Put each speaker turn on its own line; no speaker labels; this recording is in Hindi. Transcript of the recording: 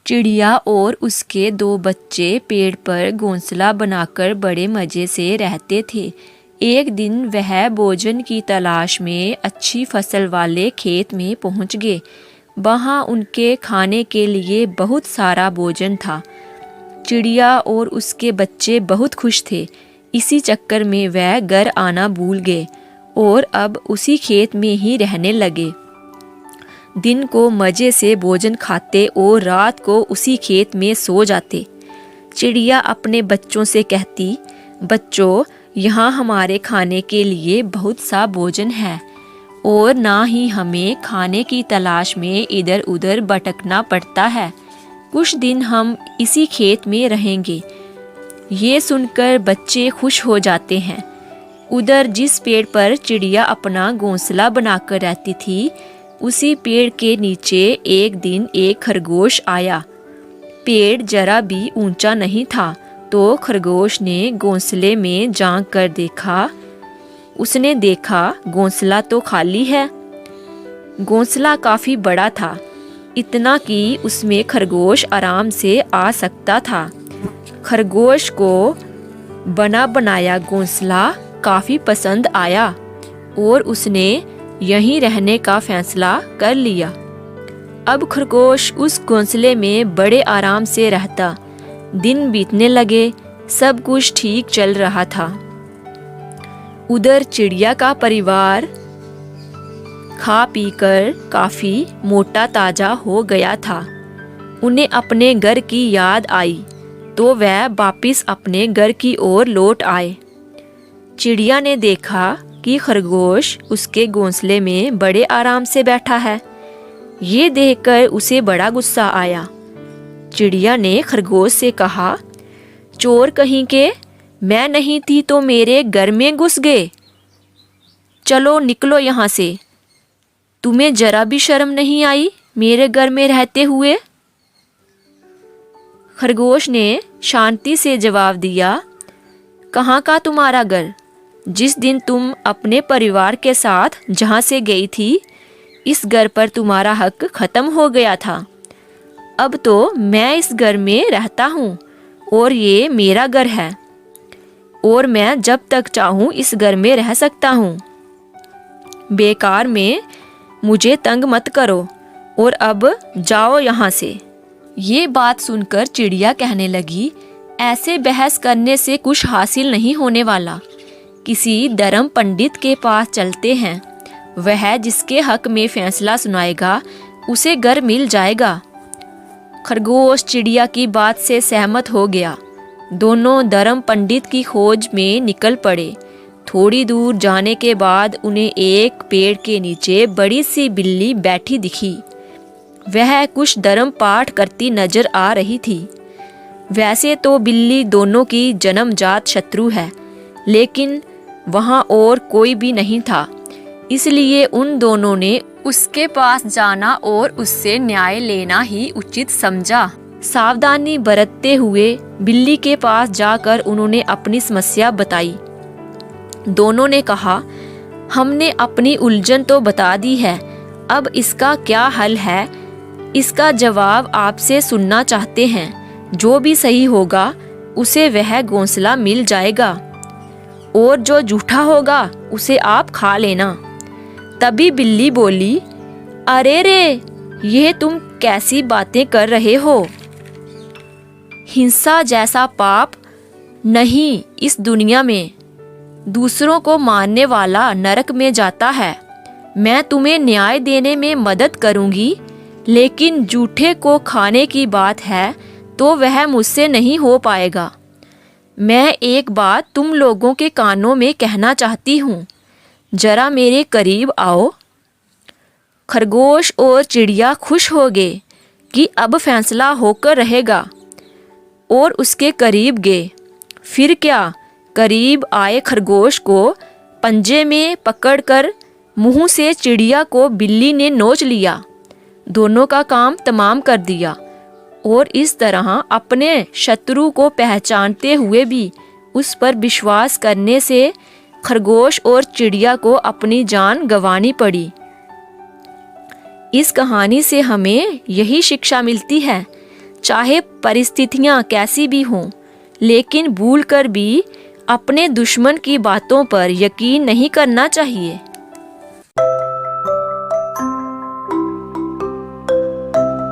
चिड़िया और उसके दो बच्चे पेड़ पर घोंसला बनाकर बड़े मज़े से रहते थे। एक दिन वह भोजन की तलाश में अच्छी फसल वाले खेत में पहुंच गए। वहां उनके खाने के लिए बहुत सारा भोजन था। चिड़िया और उसके बच्चे बहुत खुश थे। इसी चक्कर में वह घर आना भूल गए और अब उसी खेत में ही रहने लगे। दिन को मज़े से भोजन खाते और रात को उसी खेत में सो जाते। चिड़िया अपने बच्चों से कहती, बच्चों, यहाँ हमारे खाने के लिए बहुत सा भोजन है और ना ही हमें खाने की तलाश में इधर उधर भटकना पड़ता है। कुछ दिन हम इसी खेत में रहेंगे। ये सुनकर बच्चे खुश हो जाते हैं। उधर जिस पेड़ पर चिड़िया अपना घोंसला बनाकर रहती थी, उसी पेड़ के नीचे एक दिन एक खरगोश आया। पेड़ जरा भी ऊंचा नहीं था, तो खरगोश ने घोंसले में झांक कर देखा। उसने देखा घोंसला तो खाली है। घोंसला काफी बड़ा था, इतना कि उसमें खरगोश आराम से आ सकता था। खरगोश को बना बनाया घोंसला काफी पसंद आया और उसने यहीं रहने का फैसला कर लिया। अब खरगोश उस घोंसले में बड़े आराम से रहता। दिन बीतने लगे, सब कुछ ठीक चल रहा था। उधर चिड़िया का परिवार खा पीकर काफी मोटा ताजा हो गया था। उन्हें अपने घर की याद आई तो वह वापिस अपने घर की ओर लौट आए। चिड़िया ने देखा कि खरगोश उसके घोंसले में बड़े आराम से बैठा है। ये देखकर उसे बड़ा गुस्सा आया। चिड़िया ने खरगोश से कहा, चोर कहीं के, मैं नहीं थी तो मेरे घर में घुस गए। चलो निकलो यहाँ से। तुम्हें जरा भी शर्म नहीं आई मेरे घर में रहते हुए? खरगोश ने शांति से जवाब दिया, कहाँ का तुम्हारा घर? जिस दिन तुम अपने परिवार के साथ जहाँ से गई थी, इस घर पर तुम्हारा हक खत्म हो गया था। अब तो मैं इस घर में रहता हूँ और ये मेरा घर है और मैं जब तक चाहूँ इस घर में रह सकता हूँ। बेकार में मुझे तंग मत करो और अब जाओ यहाँ से। ये बात सुनकर चिड़िया कहने लगी, ऐसे बहस करने से कुछ हासिल नहीं होने वाला। किसी धर्म पंडित के पास चलते हैं, वह जिसके हक में फैसला सुनाएगा उसे घर मिल जाएगा। खरगोश चिड़िया की बात से सहमत हो गया। दोनों धर्म पंडित की खोज में निकल पड़े। थोड़ी दूर जाने के बाद उन्हें एक पेड़ के नीचे बड़ी सी बिल्ली बैठी दिखी। वह कुछ धर्म पाठ करती नजर आ रही थी। वैसे तो बिल्ली दोनों की जन्मजात शत्रु है, लेकिन वहाँ और कोई भी नहीं था, इसलिए उन दोनों ने उसके पास जाना और उससे न्याय लेना ही उचित समझा। सावधानी बरतते हुए बिल्ली के पास जाकर उन्होंने अपनी समस्या बताई। दोनों ने कहा, हमने अपनी उलझन तो बता दी है, अब इसका क्या हल है, इसका जवाब आपसे सुनना चाहते हैं। जो भी सही होगा उसे वह घोंसला मिल जाएगा और जो झूठा होगा उसे आप खा लेना। तभी बिल्ली बोली, अरे रे, ये तुम कैसी बातें कर रहे हो? हिंसा जैसा पाप नहीं इस दुनिया में। दूसरों को मारने वाला नरक में जाता है। मैं तुम्हें न्याय देने में मदद करूंगी, लेकिन झूठे को खाने की बात है तो वह मुझसे नहीं हो पाएगा। मैं एक बात तुम लोगों के कानों में कहना चाहती हूँ, जरा मेरे करीब आओ। खरगोश और चिड़िया खुश हो गए कि अब फैसला होकर रहेगा और उसके करीब गए। फिर क्या, करीब आए खरगोश को पंजे में पकड़कर मुंह से चिड़िया को बिल्ली ने नोच लिया। दोनों का काम तमाम कर दिया और इस तरह अपने शत्रु को पहचानते हुए भी उस पर विश्वास करने से खरगोश और चिड़िया को अपनी जान गंवानी पड़ी। इस कहानी से हमें यही शिक्षा मिलती है, चाहे परिस्थितियाँ कैसी भी हों, लेकिन भूलकर भी अपने दुश्मन की बातों पर यकीन नहीं करना चाहिए।